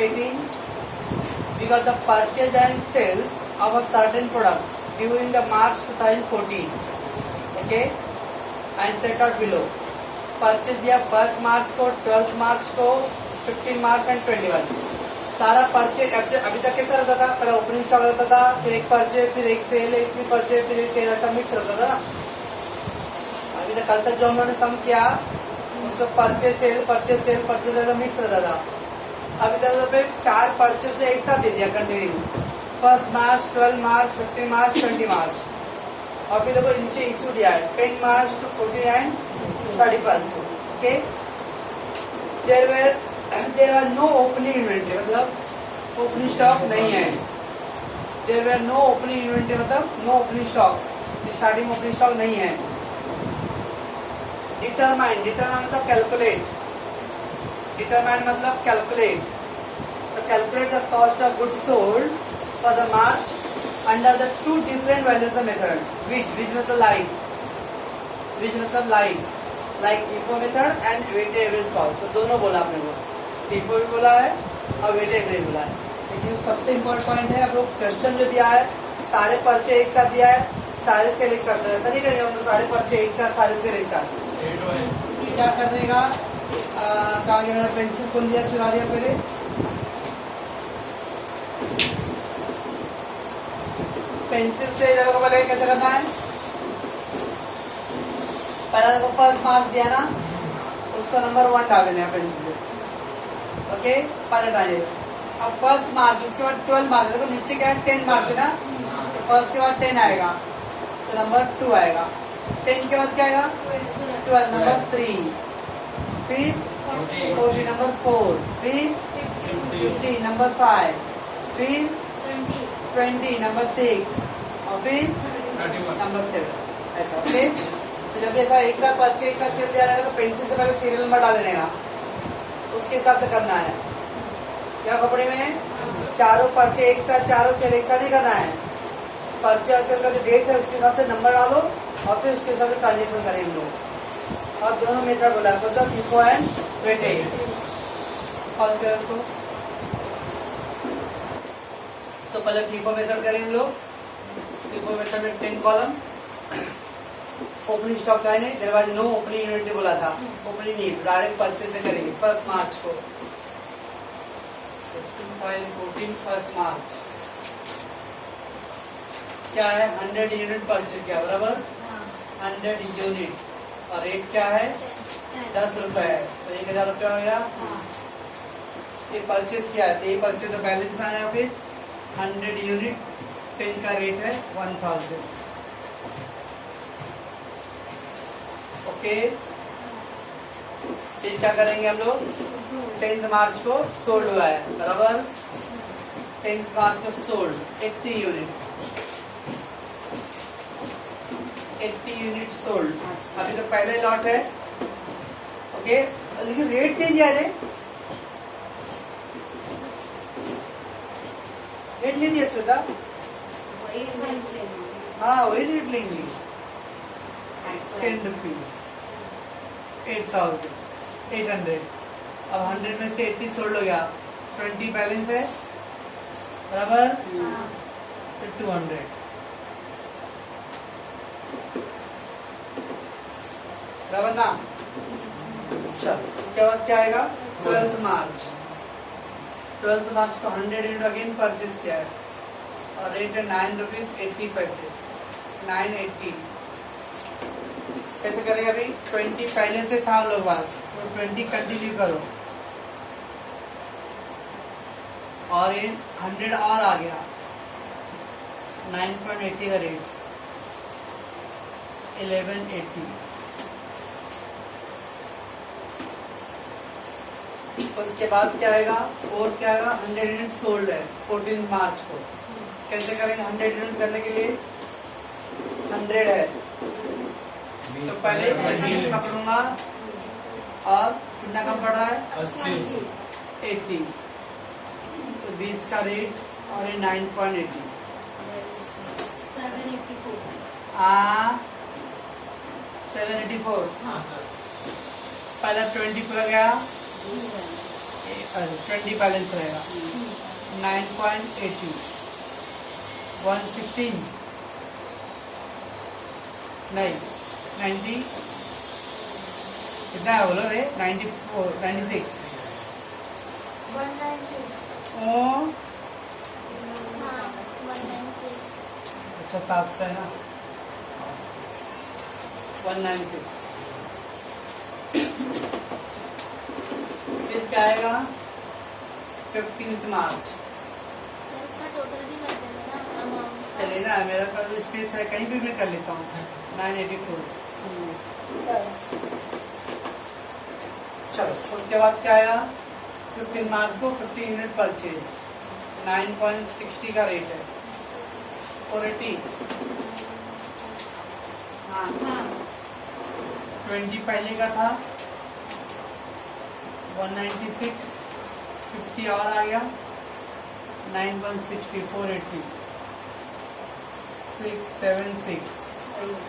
18, we got the purchase and sales of a certain products during the March 2014. Okay, and set out below. Purchase दिया 1st मार्च को, 12th मार्च को, 15 मार्च and 21. सारा purchase अभी तक कैसा रहता था? पहले ओपनिंग स्टॉक रहता था, फिर एक परचेज, फिर एक सेल, एक भी परचेज, फिर एक सेल, ऐसा मिक्स रहता था ना. अभी तक कल तक जो हम लोगों ने सम किया उसको परचेज सेल ऐसा मिक्स रहता था. अभी तक तो 4 परचेज एक साथ दे दिया कंटिन्यू. 1st मार्च, 12 मार्च, 15 मार्च, 20 मार्च. और फिर देखो नीचे इशू दिया है 10 March to 14 and 31. Okay, there were no opening inventory, मतलब ओपनिंग स्टॉक नहीं है. There were no opening inventory मतलब no opening stock, starting opening stock नहीं है. डिटरमाइन मतलब कैलकुलेट, डिटरमाइन मतलब कैलकुलेट. तो calculate the cost of goods sold for the March under the 2 different valuation method. Which मतलब like FIFO method and weighted average cost. तो दोनों बोला आपने को, FIFO भी बोला है और वेटेड एवरेज बोला है. लेकिन सबसे इम्पोर्टेंट पॉइंट है, आपको क्वेश्चन जो दिया है सारे पर्चे एक साथ दिया है, सारे सेल एक साथ. ऐसा नहीं करेंगे हम लोग सारे पर्चे एक साथ, सारे सेल एक साथ. क्या करने का? कहा गया मैंने पेंसिल खोल दिया, चुरा लिया. पहले पेंसिल से देखो पहले कैसे करना है. पहला देखो 1st मार्च दिया ना, उसको नंबर 1 डाल देना है पेंसिल से. ओके, पहले डालिए. अब 1st मार्च, उसके बाद 12 मार्च. देखो नीचे क्या है 10 मार्च है ना, तो 1st के बाद 10 आएगा तो नंबर 2 आएगा. 10 के बाद क्या आएगा? 12 नंबर 3, फिर 14 नंबर 4, फिर 15 नंबर 5, फिर 20 नंबर 6 और फिर नंबर 7. ऐसा. ओके, तो जब ऐसा एक साथ पर्चे एक साथ सेल दिया रहेगा तो पेंसिल से पहले सीरियल नंबर डाल देने का, उसके हिसाब से करना है. क्या कपड़े में चारों पर्चे एक साथ, चारों सेल एक साथ ही करना है. पर्चे और सेल का जो डेट है उसके हिसाब से नंबर डालो और फिर उसके हिसाब से ट्रांजेक्शन करेंगे हम लोग. और दोनों मेथड बोला है, मतलब FIFO एंड वेटेज. कॉल करें उसको. तो पहले FIFO मेथड करेंगे हम लोग. FIFO मेथड में 10 कॉलम. ओपनिंग स्टॉक है नहीं, there was no opening inventory बोला था. ओपनिंग नहीं, डायरेक्ट परचेज से करेंगे 1st मार्च को. 2014 1st मार्च क्या है? 100 यूनिट परचेज किया, बराबर 100 यूनिट. और रेट क्या है? 10 रुपए है, तो 1000 रुपया हो गया. ये परचेज किया है, तो ये परचेज तो बैलेंस में आया. फिर 100 यूनिट, पेन का रेट है 1000. ओके, फिर क्या करेंगे हम लोग? 10th मार्च को सोल्ड हुआ है, बराबर 10th मार्च को सोल्ड 80 यूनिट. 80 unit sold. अभी तो पहले लॉट है. ओके, लेकिन रेट नहीं दिया रे, रेट नहीं दिया श्वेता. हाँ, वही रेट लेंगे 10 रुपीज, 8,800. अब 100 में से 80 सोल्ड हो गया, 20 बैलेंस है, बराबर 200. बराबर ना. अच्छा, उसके बाद क्या आएगा? 12th मार्च. 12th मार्च को 100 यूनिट अगेन परचेज किया है और रेट है 9 रुपीज 80 पैसे. 980. कैसे करेंगे? अभी 20 पहले से था हम लोग पास, तो 20 कंटिन्यू करो और ये 100 और आ गया. 9.80 का रेट 1180. उसके बाद क्या आएगा? 4th क्या आएगा? 100 यूनिट सोल्ड है 14 मार्च को. कैसे करेंगे? 100 यूनिट करने के लिए 100 है तो पहले 20 पकड़ूंगा और कितना कम पड़ रहा है? 80. तो 20 का रेट और ये 9.80. 784. पहला 20 पूरा गया, 20 बैलेंस रहेगा 9.80 116 नहीं 90 कितना है बोलो रे 94 96 196 ओ हाँ 196 अच्छा 700 है ना 196 फिर क्या आएगा 15 मार्च सर इसका टोटल भी कर देंगे ना अमाउंट चलिए ना मेरा पास स्पेस है कहीं भी मैं कर लेता हूँ 984 चलो उसके बाद क्या आया 15 मार्च को 50 यूनिट परचेज 9.60 का रेट है 480 हाँ हाँ 20 पहले का था 196 50 और आ गया 9.60 480 676 सही है।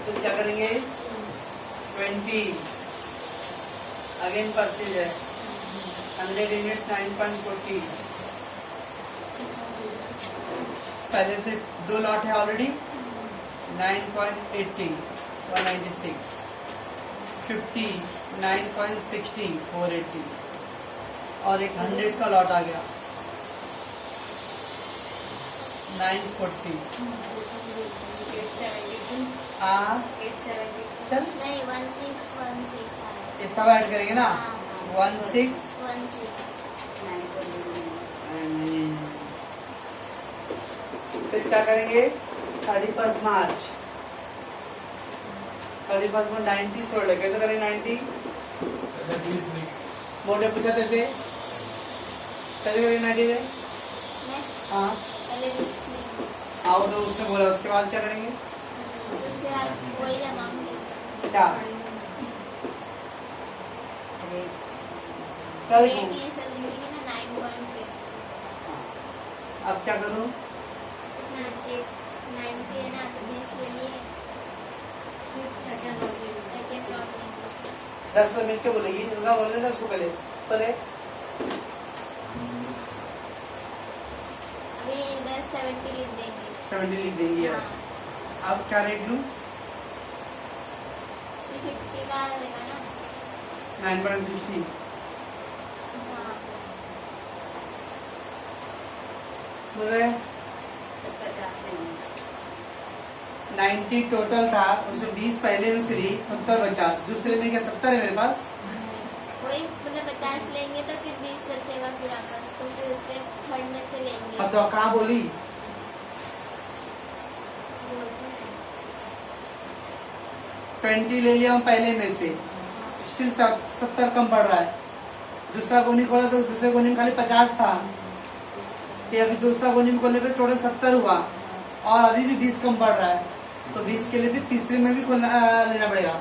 तो क्या करेंगे 20 अगेन परचेज है 100 यूनिट 9.40 पहले से 2 लॉट है ऑलरेडी 9.80 196 50 9.60 480 और एक 100 का लॉट आ गया 940 872 हाँ 872 चल नहीं 1616 आया ये सब ऐड करेंगे ना 16 फिर क्या करेंगे 31 मार्च 31 में 90 सोल्ड है कैसे करेंगे 90 मोटे पूछा थे कैसे करेंगे 90 में मैं हाँ पहले 20 में आओ तो उसने बोला उसके बाद क्या करेंगे उसके बाद वही अमाउंट देंगे क्या कल रेट ये सब लिखेंगे ना 9.8 अब क्या करूँ 90 है ना तो 20 के लिए सेकंड लॉट लेंगे 10 पर मिलके बोलेगी उनका बोलने था उसको पहले पहले अभी इधर 70 लिख देंगे 70 लिख देंगे यस अब क्या रेट लूँ 50 का रहेगा ना 9.60 हाँ बोले 50 नहीं 90 टोटल था उसमें 20 पहले में से ली 70 बचा दूसरे में क्या 70 है मेरे पास वही मतलब 50 लेंगे तो फिर 20 बचेगा फिर आपस तो फिर उससे थर्ड में से लेंगे अब तो कहाँ बोली बोलते हैं 20 ले लिया हम पहले में से स्टिल 70 कम पड़ रहा है दूसरा गोनी खोला तो दूसरे गोनी में खाली 50 था ये अभी दूसरा गोनी में खोलने पे टोटल 70 हुआ और अभी भी 20 कम पड़ रहा है तो 20 के लिए भी तीसरे में भी खोलना लेना पड़ेगा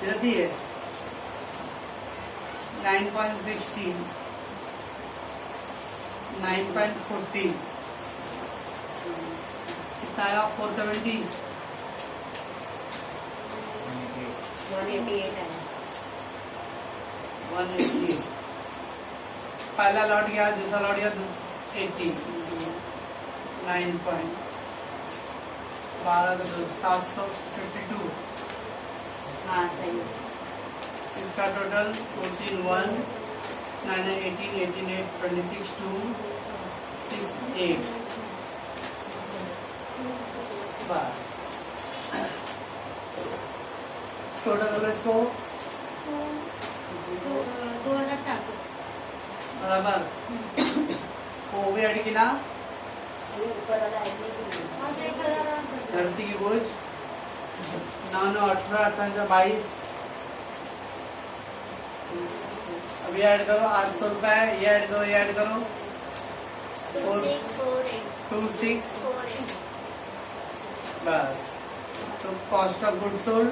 रहती है 9.60 9.40 कितना आया 470 188 है 180 पहला लौट गया दूसरा लौट गया 80 9 पॉइंट 752 हाँ सही है। इसका टोटल 14 1 9 18 18 8 26 2 6 8 बस टोटल करो इसको 2400 बराबर वो भी ऐड किया ये ऊपर वाला आदमी भी धरती की बोझ 9 9 18 18 22 अब ये ऐड करो 800 रुपए ये ऐड करो ये ऐड करो 2648 2648 बस तो cost of good sold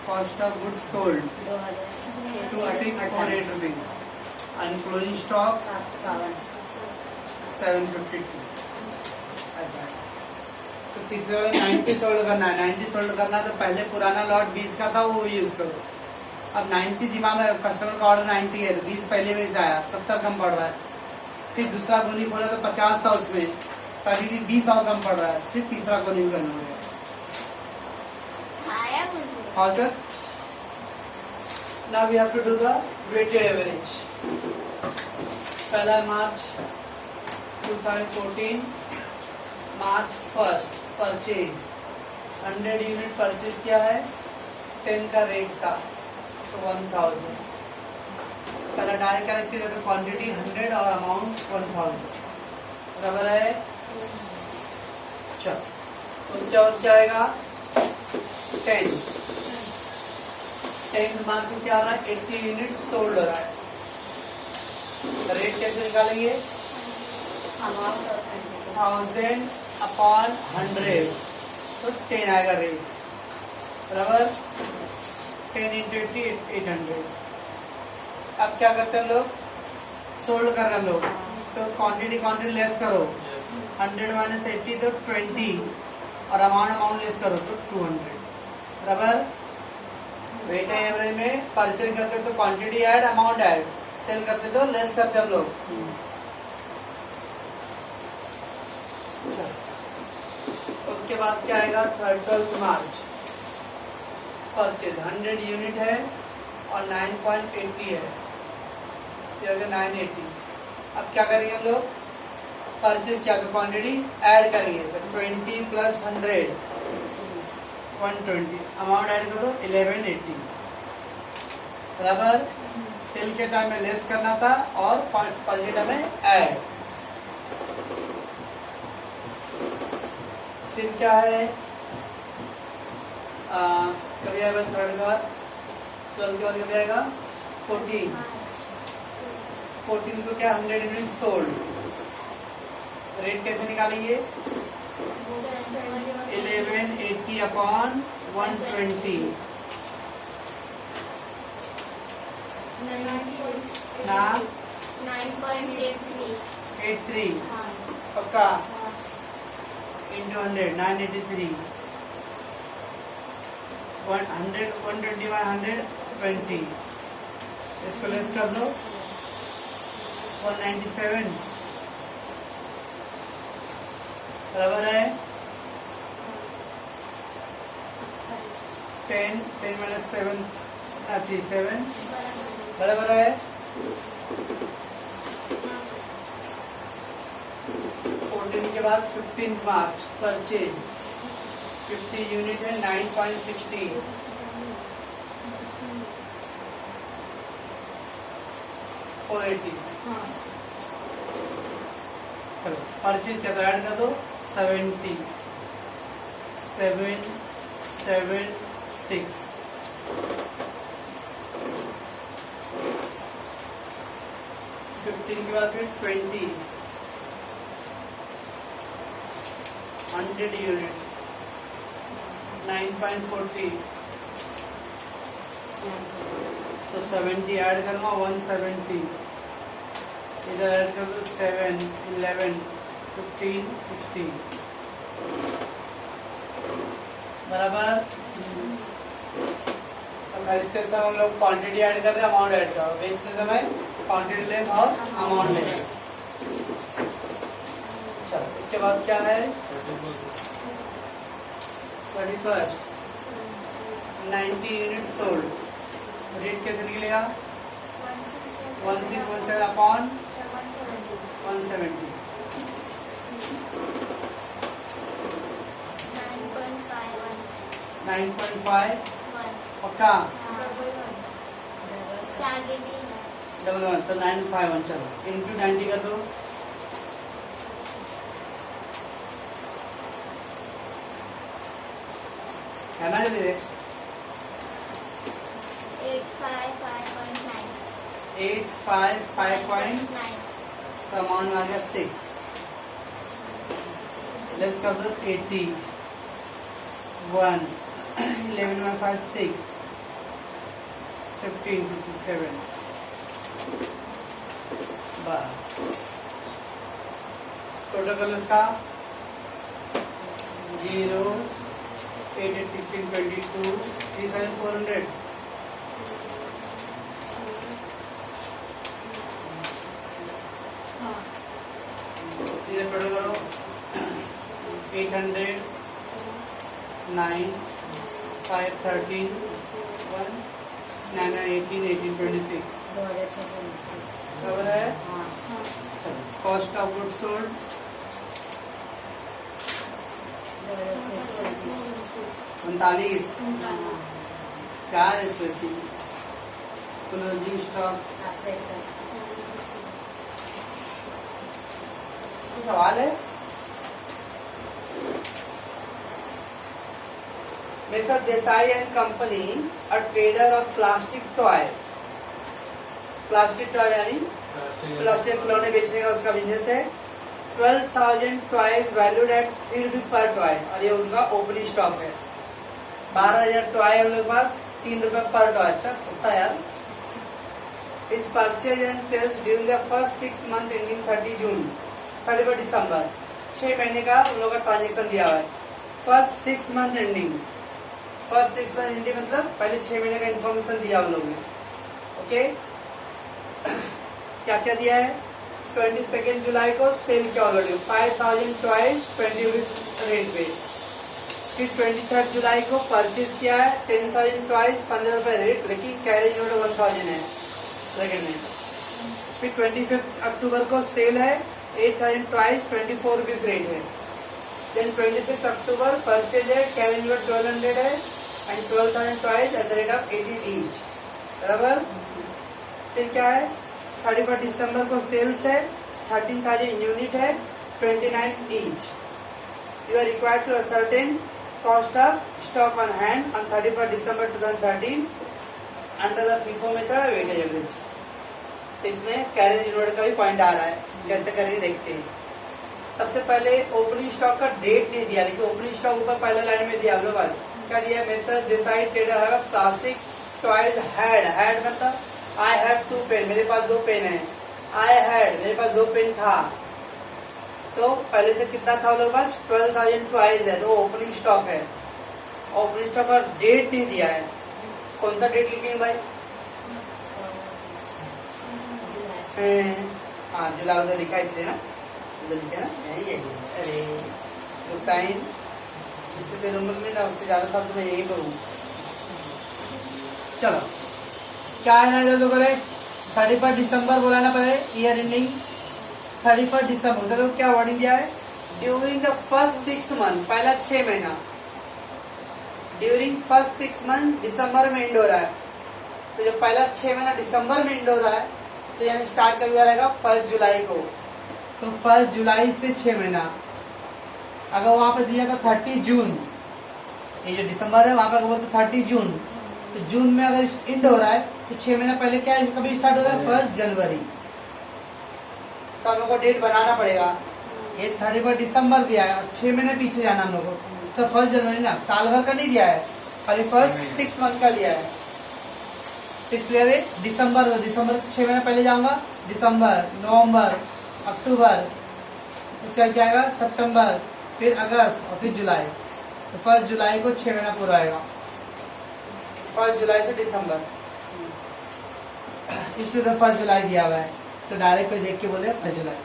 cost of good sold 2648 rupees and closing stock 752 तो तीसरे वाले 90 सोल्ड करना है। 90 सोल्ड करना है तो पहले पुराना लॉट 20 का था वो यूज करो। अब 90 दिमाग में, कस्टमर का ऑर्डर 90 है तो 20 पहले में से आया, 70 कम पड़ रहा है। फिर दूसरा गोनी खोला तो 50 था उसमें, तभी भी 20 और कम पड़ रहा है। फिर तीसरा गोनी करना होगा। आया मुझे। All good? Now we have to do the weighted average. पहला मार्च 2014, मार्च 1 परचेज 100 यूनिट परचेज किया है, 10 का रेट था तो 1000। पहला डायरेक्ट करेक्ट किया तो क्वांटिटी 100 और अमाउंट 1000 बराबर है। चलो उसके बाद क्या आएगा 10 मार्च में क्या आ रहा है 80 यूनिट सोल्ड हो रहा है। रेट कैसे निकालेंगे 1000 अपॉन 100 तो 10 आएगा रेट बराबर 10 इंटू 80 800। अब क्या करते हैं लोग सोल्ड कर रहे हैं लोग तो क्वांटिटी लेस करो 100 माइनस 80 तो 20 और अमाउंट लेस करो तो 200 बराबर। वेट एवरेज में परचेज करते तो quantity add amount add, sale करते तो लेस करते हम लोग। उसके बाद क्या आएगा 12 मार्च परचेज 100 यूनिट है और 9.80 है, फिर 980। अब क्या करेंगे हम लोग परचेज क्या क्वांटिटी ऐड करेंगे तो 20 प्लस 100 120 अमाउंट ऐड करो 1180 बराबर। सेल के टाइम में लेस करना था और परचेज में ऐड। फिर क्या है कभी आएगा 3rd के बाद 12 के बाद कभी आएगा 14 को क्या 100 यूनिट सोल्ड। रेट कैसे निकालेंगे 1180 अपॉन 120 ना 9.83 हाँ पक्का इंटू 100 983 100 120 120 इसको लेस कर दो 197 बराबर है 10 minus 7 7 बराबर है 14 के बाद 15 मार्च परचेज 50 यूनिट है 9.60 480 परचेज क्या ऐड कर दो 70 7 7 6 15 के बाद फिर 20 100 यूनिट 9.40 तो 70 ऐड करूँगा 170 इधर ऐड कर दो 7 11 15 16 बराबर। इसके समय हम लोग क्वांटिटी ऐड कर रहे हैं अमाउंट ऐड करो बेचते समय क्वांटिटी लेस और अमाउंट लेस। चलो इसके बाद क्या है 31 90 यूनिट सोल्ड। रेट कैसे निकलेगा 1617 अपॉन 170 9.5 पक्का उसके आगे भी है डबल 1 तो 951 चलो इंटू 90 का तो है ना जल्दी 855.9 तो अमाउंट में आ गया 6 लेस कर दो 80 1 11 में 5 6 15 57 बस टोटल कर लो इसका 0 8 8 16 22 3400 हाँ इधर टोटल करो 800 9 5 13 1 9 18 18 26 2629 बराबर है। हाँ कॉस्ट ऑफ गुड सोल्ड 2629 39 चार क्लोजिंग स्टॉक 761 सवाल है। Mister Desai and company a trader of plastic toy यानी प्लास्टिक खिलौने बेचने का उसका बिजनेस है। 12,000 toys valued at 3 rupee per toy और ये उनका ओपनिंग स्टॉक है। 12,000 टॉय है उनके पास, 3 रुपए पर टॉय। अच्छा सस्ता यार। इस purchase and sales during the first 6 month ending 30 June 31 December 6 महीने का उन लोगों का ट्रांजेक्शन दिया हुआ है। फर्स्ट 6 मंथ एंडिंग मतलब पहले 6 महीने का इन्फॉर्मेशन दिया उन लोगों ने। ओके क्या क्या दिया है। 22 जुलाई को सेल किया ऑलरेडी 5,000 टॉयज 20 रेट पे। फिर 23 जुलाई को परचेज किया है 10,000 टॉयज 15 रुपए रेट, लेकिन कैरेज नोट 1,000 है सेकंड में। फिर 25 अक्टूबर को सेल है 8,000 टॉयज 24 रुपीज रेट है। देन 26 अक्टूबर परचेज है कैरेज नोट 1,200 है and 12,000 toys at the rate of 18 each बराबर। फिर क्या है 31 दिसंबर को सेल्स है 13,000 यूनिट है 29 each. You are required to ascertain cost of stock on hand on 31 December 2013 under the FIFO method और वेटेज एवरेज। इसमें कैरेज नोट का भी पॉइंट आ रहा है, कैसे करेंगे देखते हैं। सबसे पहले ओपनिंग स्टॉक का डेट नहीं दिया, लेकिन ओपनिंग स्टॉक ऊपर पहले लाइन में दिया हम लोग क्या दिया। मिस्टर देसाई ट्रेडर है प्लास्टिक टॉयज हैड मतलब आई हैव 2 पेन, मेरे पास 2 पेन है। आई हैड मेरे पास 2 पेन था, तो पहले से कितना था लोगों के पास 12,000 टॉयज है, तो ओपनिंग स्टॉक है। ओपनिंग स्टॉक का डेट नहीं दिया है, कौन सा डेट लिखेंगे भाई। हाँ जुलाई उधर लिखा इसलिए ना, उधर लिखे ना यही। अरे टाइम जितने देर उम्र में ना उससे ज्यादा साल तो मैं यही करूँ। चलो क्या है ना जो करे 31 दिसंबर बोला ना पहले ईयर एंडिंग 31 दिसंबर, तो क्या वर्डिंग दिया है। ड्यूरिंग द फर्स्ट 6 मंथ, पहला 6 महीना ड्यूरिंग फर्स्ट 6 मंथ दिसंबर में एंड हो रहा है, तो जब पहला 6 महीना दिसंबर में एंड हो रहा है तो यानी स्टार्ट कभी हो रहेगा 1 जुलाई को। तो 1 जुलाई से 6 महीना, अगर वहां पर दिया था 30 जून, ये जो दिसंबर है वहां पर बोलते 30 जून, तो जून में अगर एंड हो रहा है तो 6 महीना पहले क्या कभी स्टार्ट हो रहा है 1 जनवरी। तो हम लोग को डेट बनाना पड़ेगा। ये 31 दिसंबर दिया है और 6 महीने पीछे जाना हम लोग को, तो 1 जनवरी ना, साल भर का नहीं दिया है, खाली फर्स्ट 6 मंथ का दिया है। इसलिए दिसंबर से 6 महीने पहले जाऊंगा, दिसंबर, नवंबर, अक्टूबर, उसके बाद क्या आएगा सितंबर, फिर अगस्त और फिर जुलाई। तो 1 जुलाई को 6 महीना पूरा आएगा, 1 जुलाई से दिसंबर, इसलिए तो 1 जुलाई दिया हुआ है। तो डायरेक्ट कोई देख के बोले 1 जुलाई।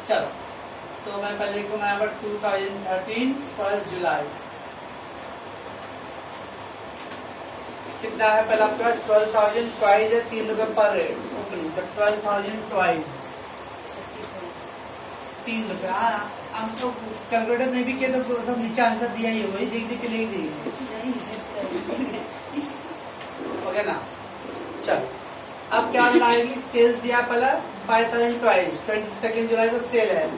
चलो तो मैं पहले लिखूंगा यहाँ पर 2013 1 जुलाई। कितना है पहला आपका 12,000 टॉयज है 3 रुपए पर रेट ओपनिंग, तो 12,000 टॉयज 3 रुपए। हाँ हम तो कैलकुलेटर में भी किया तो सब नीचे आंसर दिया ही, वही देख देख के ले दिए हो गया ना। चलो अब क्या बनाएगी, सेल्स दिया पहला 5,000 टॉयज, 22 जुलाई को सेल है,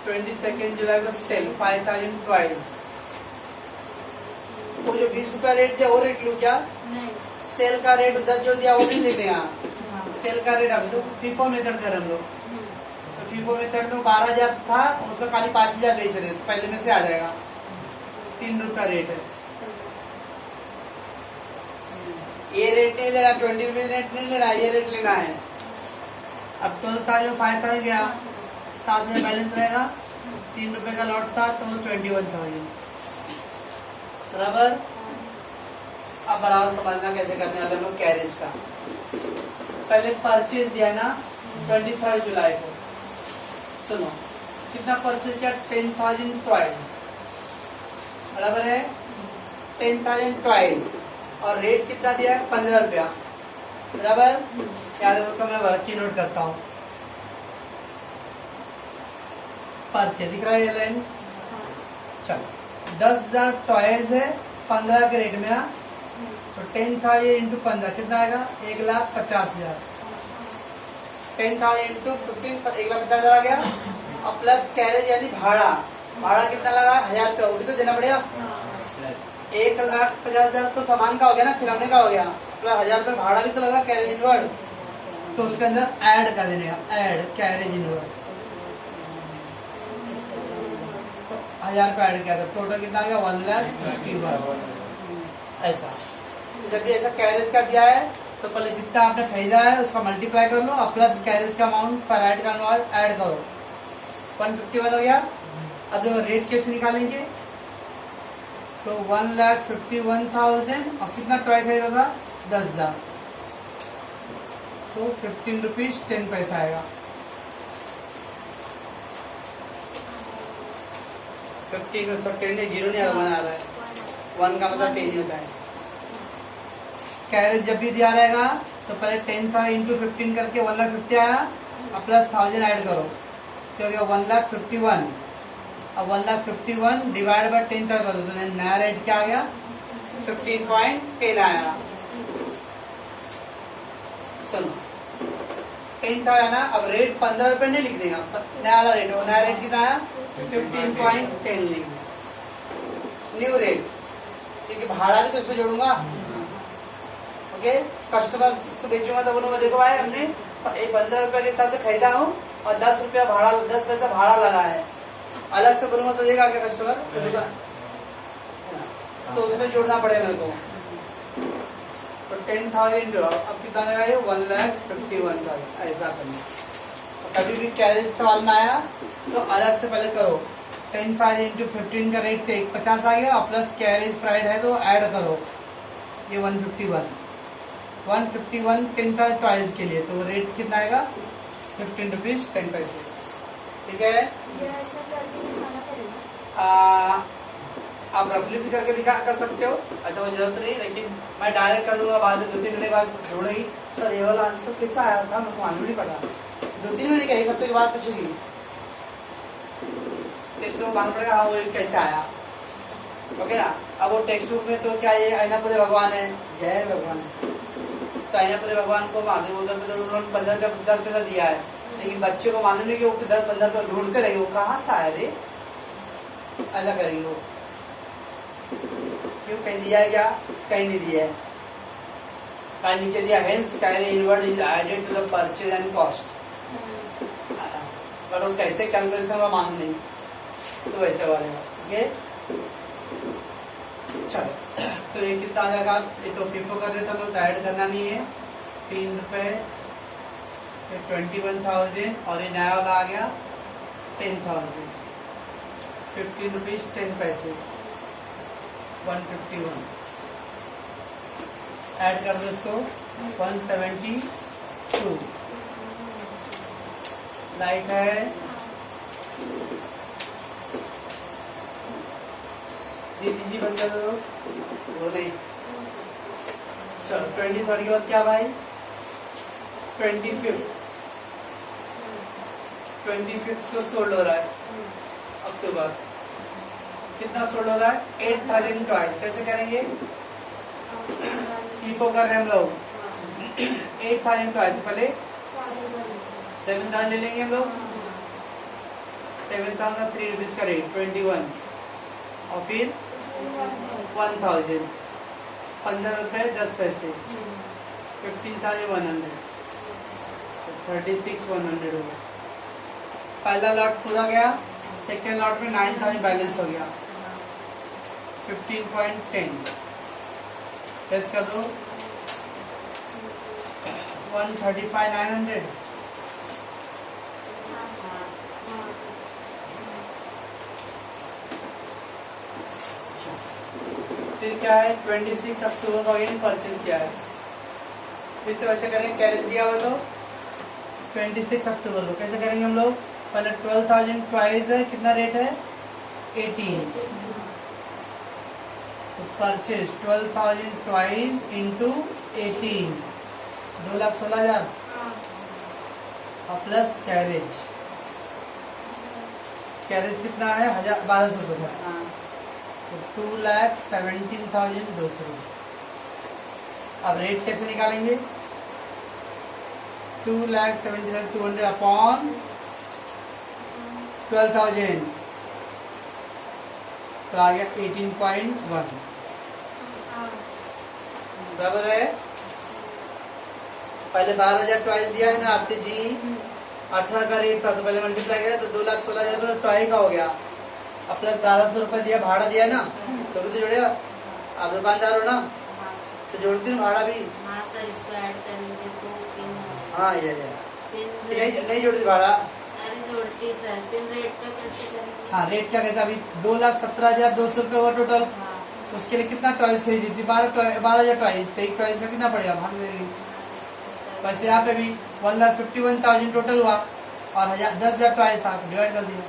22 जुलाई को सेल 5,000 टॉयज। वो जो 20 रुपया रेट दिया वो रेट लू क्या, नहीं सेल का रेट उधर जो दिया वो नहीं लेते यहाँ। सेल का रेट अभी तो FIFO मेथड कर हम लोग, तो FIFO मेथड में 12,000 था, उसका खाली 5,000 बेच रहे, तो पहले में से आ जाएगा 3 रुपया रेट है। ये रेट नहीं लेना, 20 रुपये रेट नहीं लेना, ये रेट लेना है। अब 12,000 5,000 गया 7,000 बैलेंस रहेगा, 3 रुपए का लॉट था तो 21,000 बराबर। अब बराबर समझना कैसे करने वाले हम लोग कैरेज का। पहले परचेज दिया है ना 23 जुलाई को, सुनो कितना परचेज किया, 10,000 टॉयज, बराबर है 10,000 टॉयज, और रेट कितना दिया है 15 रुपया, बराबर। याद है उसका मैं वर्क की नोट करता हूँ। परचेज दिख रहा है ये लाइन, चलो 10,000 टॉयज है 15 के रेट में ना, तो 10,000 इंटू 15 कितना आएगा, 1,50,000। 10,000 इंटू 15 1,50,000 आ गया। अब प्लस कैरेज यानी भाड़ा, भाड़ा कितना लगा 1,000 रुपया, वो भी तो देना पड़ेगा। 1,50,000 तो सामान का हो गया ना, खिलौने का हो गया, प्लस 1,000 रुपये भाड़ा भी तो लगा कैरेज इनवर्ड, तो उसके अंदर ऐड कर देने का, ऐड कैरेज इनवर्ड, 1,000 रुपये ऐड किया, तो टोटल कितना आ गया 1,51,000। ऐसा तो जब भी ऐसा कैरेज का दिया है तो पहले जितना आपने खरीदा है उसका मल्टीप्लाई कर लो, और प्लस कैरेज का अमाउंट पर ऐड का अमाउंट ऐड करो, 151 हो गया। अब देखो रेट कैसे निकालेंगे, तो 1,51,000 और कितना टॉय खरीदा था 10,000, तो 15 रुपीज 10 पैसा आएगा। 15 सब 10 जीरो नहीं बना रहा है, 1 का मतलब 10 होता है। कैरेज जब भी दिया रहेगा तो पहले 10 था इंटू 15 करके 1,50,000 आया, और प्लस 1,000 ऐड करो तो हो गया 1,51,000। अब 1,51,000 डिवाइड बाय 10 कर दो, तो नया रेट क्या आ गया 15.10 आया। सुनो 10 था ना, अब रेट 15 रुपए नहीं लिख देगा, नया वाला रेट है, नया रेट कितना आया 15.10 लिख न्यू रेट, क्योंकि भाड़ा भी तो इसमें जोड़ूंगा। ओके, कस्टमर को बेचूंगा तो बोलूंगा देखो भाई हमने 15 रुपए के हिसाब से खरीदा हूँ और 10 रुपया भाड़ा 10 पैसा भाड़ा लगा है, अलग से बोलूंगा तो देगा क्या कस्टमर, तो दुकान तो उसमें जोड़ना पड़ेगा मेरे को। तो 10,000 अब कितना लगा ये 1,51,000, ऐसा करना। कभी भी कैरेज सवाल में आया तो अलग से पहले करो, 10,000 इंटू 15 का रेट से 150 आ गया, और प्लस कैरेज फ्राइड है तो ऐड करो, ये 151 10,000 टॉयज के लिए, तो रेट कितना आएगा 15 रुपीज 10 पैसे, ठीक है। आप रफली भी करके दिखा कर सकते हो, अच्छा वो जरूरत नहीं, लेकिन मैं डायरेक्ट कर दूंगा, बाद में 2-3 महीने बाद जोड़ेगी सर ये वाला आंसर कैसा आया था, मेरे को मालूम नहीं पड़ा, 2-3 महीने का 1 हफ्ते के बाद पूछेगी, टेक्स्ट बुक मालूम पड़ेगा हाँ वो कैसे आया, ओके ना। अब वो टेक्स्ट बुक में तो क्या ये ऐनापुरे भगवान है, जय भगवान, तो ऐनापुरे भगवान को महादेव उधर पे उन्होंने 15 पैसा दिया है, लेकिन बच्चे को मालूम नहीं कि वो 10-15 रुपये ढूंढ कर रहेगी, वो कहाँ से आया रे, ऐसा करेंगे वो, क्यों कहीं दिया है क्या, कहीं नहीं दिया है, कहीं नीचे दिया hence carry inward is added to the purchase and cost, पर वो कैसे कैलकुलेशन का मालूम नहीं, तो वैसे वाले ओके। चलो तो ये कितना आ जाएगा, ये तो FIFO कर रहे थे तो ऐड करना नहीं है, 3 रुपए 21,000, और ये नया वाला आ गया 10,000, 15 रुपीज 10 पैसे 151, ऐड कर दो इसको 172, लाइट है दीदी जी बंद कर दो, वो नहीं। चलो 23 के बाद क्या भाई 25 को सोल्ड हो रहा है अक्टूबर, कितना सोल्ड हो रहा है 8,000 टॉयज, कैसे करेंगे FIFO कर रहे हैं हम लोग 8,000 टॉयज, पहले 7,000 ले लेंगे हम लोग, 7,000 का 3 रुपीज का रेट 21, और फिर 1,000 15 रुपए 10 पैसे 15,100, 36,100 हो गया। पहला लॉट पूरा गया, सेकेंड लॉट में 9,000 बैलेंस हो गया 15.10, टेस्ट कर दो 135,900, फिर क्या है 26 अक्टूबर को अगेन परचेज किया है, फिर से वैसे करेंगे, कैरेज दिया हुआ तो 26 अक्टूबर को कैसे करेंगे हम लोग, पहले 12,000 ट्वाइस है, कितना रेट है 18, तो परचेज 12,000 ट्वाइस इंटू 18, 2,16,000 और प्लस कैरेज, कैरेज कितना है 1,1200 रुपये का, हाँ तो 2,17,200 रुपये। अब रेट कैसे निकालेंगे, 2,77,200 अपॉन 12,000, तो आ गया 18.1 बराबर है। पहले 12,000 ट्वाइस दिया है ना आरती जी, 18 का रेट था तो पहले मल्टीप्लाई किया तो 2,16,000 ट्वाई का हो गया, अब प्लस 1,200 रुपये दिया, भाड़ा दिया ना, तो भी तो जोड़ेगा, आप दुकानदार हो ना तो जोड़ती हूँ भाड़ा भी। हाँ सर, इसको ऐड करेंगे तो पिन, हाँ ये पिन नहीं जोड़ती भाड़ा। अरे जोड़ती सर, पिन रेट का कैसे करेंगे? हाँ रेट क्या कैसे, अभी 2,17,200 रुपये हुआ टोटल, हाँ उसके लिए कितना टॉयज खरीदी थी, 12,000 टॉयज, तो एक टॉयज का कितना पड़ेगा भाग देंगे। वैसे यहाँ पे भी 1,51,000 टोटल हुआ और 10,000 टॉयज था, डिवाइड कर दिया।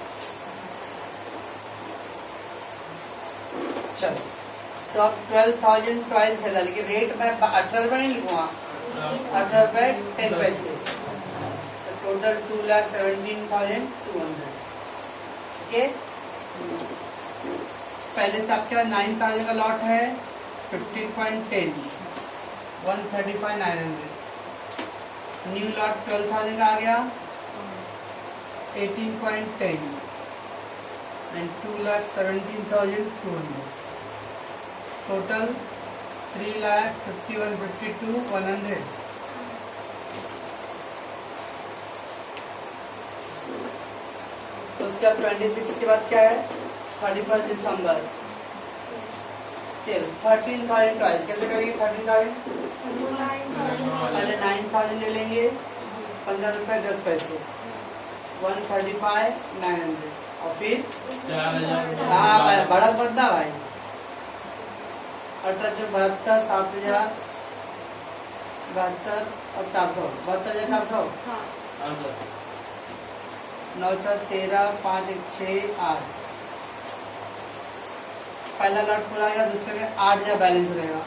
चलो तो अब 12,000 टॉयज खरीदा, लेकिन रेट मैं 18 रुपये नहीं लिखूंगा, 18 रुपये 10 पैसे, तो टोटल 2,17,200। ओके, पहले से आपके पास 9,000 का लॉट है, 15.10, 135,900। न्यू लॉट 12,000 का आ गया, 18.10 एंड 2,17,200, टोटल 3,51,52,100। तो उसके बाद 26 के बाद क्या है, 31 दिसंबर सेल 13,000 टॉयज, कैसे करेंगे 13,000, पहले 9,000 ले लेंगे, 15 रुपए 10 पैसे, 135,900 और फिर 4,000। हाँ भाई बड़ा बंदा भाई, 18,72 7,000 72 और 400, 72,400, हाँ 9,13 5 1 6 8। पहला लॉट पूरा गया, दूसरे में 8,000 बैलेंस रहेगा।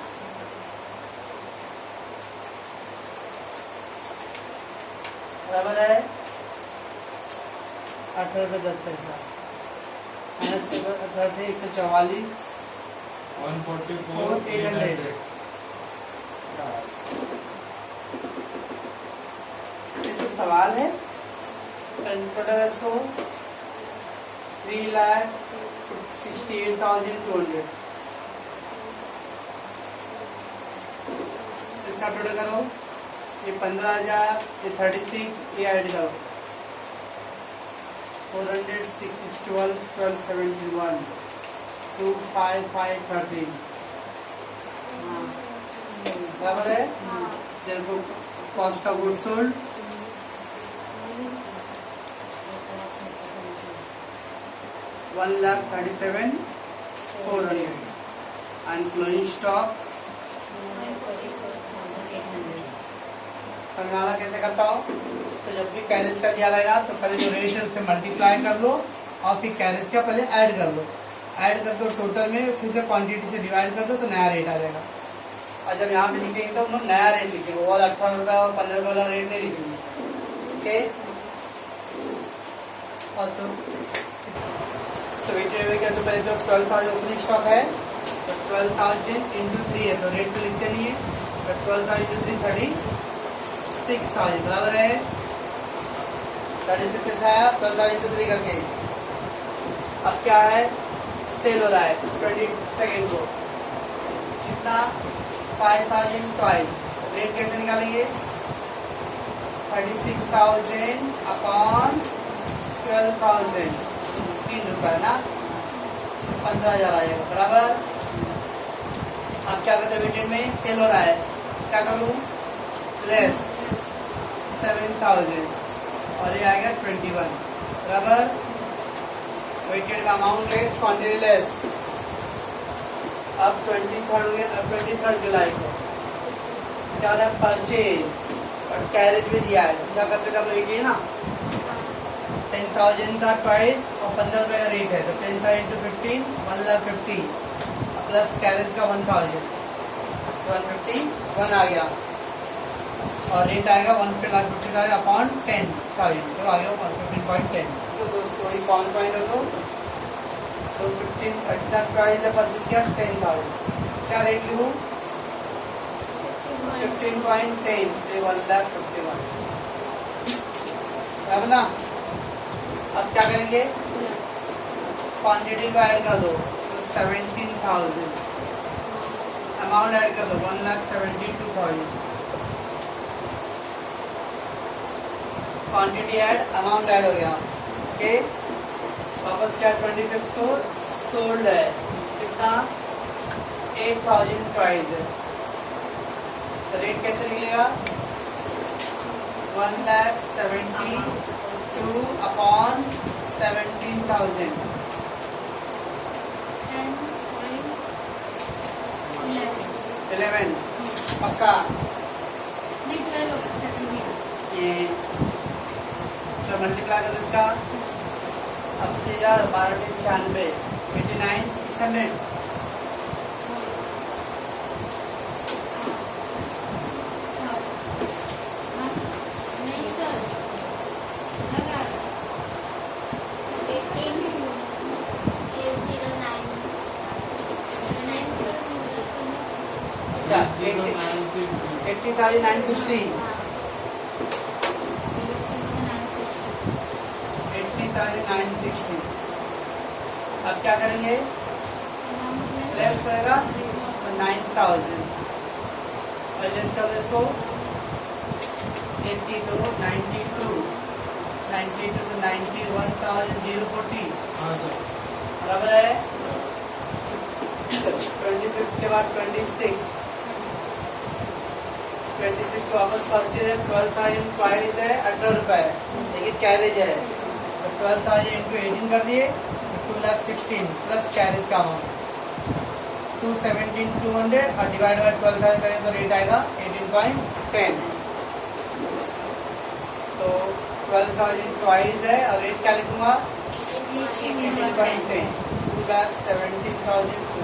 बराबर है 18 रुपये 10 पैसा, माइनस 18 144 144,800। तो सवाल है टोटल इसको 3,68,200, इसका टोटल करो, ये 15,000, ये 36, ये ऐड करो, 400 6 6 12 12 71 2 5 5 13, बराबर है। देखो cost of good sold 1,37,400 and closing stock. समझाना कैसे करता हो, तो जब भी कैरेज का दिया रहेगा तो पहले जो रेट है उससे मल्टीप्लाई कर दो और फिर कैरेज का पहले ऐड कर लो, ऐड कर दो टोटल में, फिर से क्वांटिटी से डिवाइड कर दो तो नया रेट आ जाएगा। और जब यहाँ पे लिखेंगे तो हम लोग नया रेट लिखेंगे, वो वाला 18 रुपये और 15 रुपये वाला रेट नहीं लिखेंगे। ओके, और तो वेटेड में क्या, तो पहले तो 12,000 ओपनिंग स्टॉक है, तो 12,000 इंटू 3 है, तो रेट तो लिखते नहीं है, तो 12,000 इंटू 3 36,000 बराबर है 36 कैसा है 12,000 इंटू 3 करके। अब क्या है, सेल हो रहा है 22 को, कितना 5,000 टॉयज, रेट कैसे निकालेंगे 36,000 अपॉन 12,000, 3 रुपये ना, 15,000 आएगा बराबर। अब क्या करते हैं, वेटेड में सेल हो रहा है, क्या करूँ, लेस 7,000 और ये आएगा 21 बराबर। वेटेड का अमाउंट लेस क्वांटिटी लेस अब 23 हो गया, अब 23 जुलाई को क्या हो रहा है, परचेज और कैरेज भी दिया है, तो क्या करते थे हम लेके ना 10,000 था ट्वाइस और 15 रुपये का रेट है, तो 10,000 इंटू 15 1,50,000 प्लस कैरेज का 1,000 150 आ गया और रेट आएगा 1,50,000 अपॉन 10,000, तो आ गया 15.10। तो दोस्तों ये कौन पॉइंट हो तो 15 इतना प्राइस है परचेज किया 10,000, क्या रेट लिखूँ 15.10 पे 1,51,000 अब ना। अब क्या करेंगे, क्वांटिटी को ऐड कर दो तो 17,000, अमाउंट ऐड कर दो 1,72,000, क्वांटिटी ऐड अमाउंट ऐड हो गया। ओके वापस क्या 25 को सोल्ड है कितना 8,000 प्राइस है, तो रेट कैसे निकलेगा 1,72,000 अपॉन 17,000 11 पक्का ये तो मल्टीप्लाई करो इसका 80,000 12,96 89,600 नहीं सर लगा 18,809 अच्छा 80,960 80,960। अब क्या करेंगे लेस होगा तो 9,000 और लेस कर दो इसको 80 तो 92 92 तो 91,040 हाँ सर बराबर है 25 के बाद 26 वापस परचेज है 12,000 प्राइस है 18 रुपए लेकिन कैरेज है तो 12,000 इंटू 18 कर दिए 2,16,000 प्लस कैरेज का अमाउंट 217,200 और डिवाइड बाय 12,000 करें तो रेट आएगा 18.10। तो 12,000 प्राइस है और रेट क्या लिखूंगा 18.10 2,17,200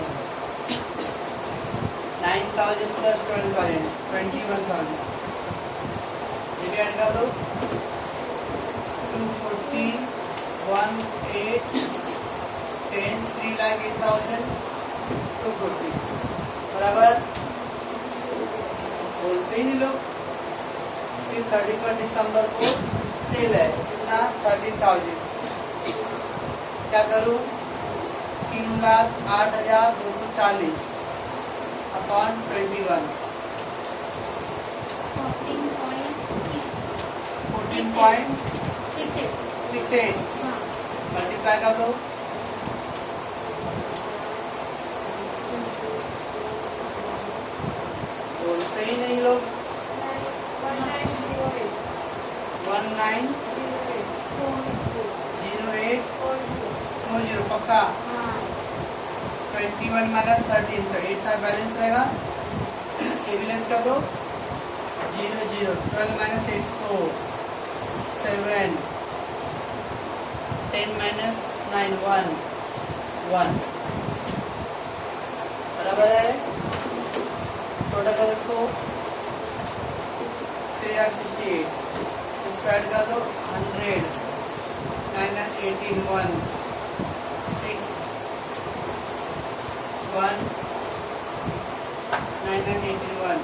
9,000 प्लस 12,000 21,000 ये भी ऐड कर दो 240 1 8 10 3,08,000 240 बराबर बोलते ही नहीं लोग। फिर 31 दिसंबर को सेल है कितना 13,000 क्या करूँ 3,08,240 अपॉन 21 14.68 मल्टीप्लाई कर दो बोलते ही नहीं लोग 190840 पक्का 21 माइनस 13 तो 8 का बैलेंस रहेगा एविलेंस कर दो 0 0 12 माइनस 8 4 7 10 माइनस 9 1 1 बराबर है टोटल कर दो इसको 3,68 स्क्वायर कर दो 100 9 18 1 6 1 9 18 1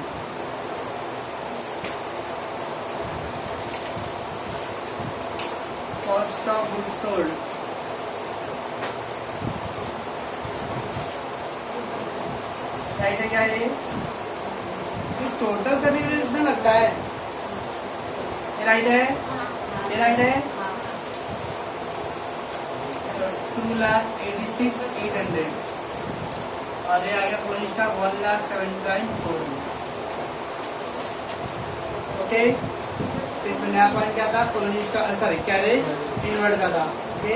cost of goods sold right है क्या ये टोटल करने में इतना लगता है ये राइट है ये राइट है 2,86,800 और ये आ गया क्लोजिंग स्टॉक 1,79,400 ओके इसमें नया पॉइंट क्या था closing stock sorry carriage inward का था ओके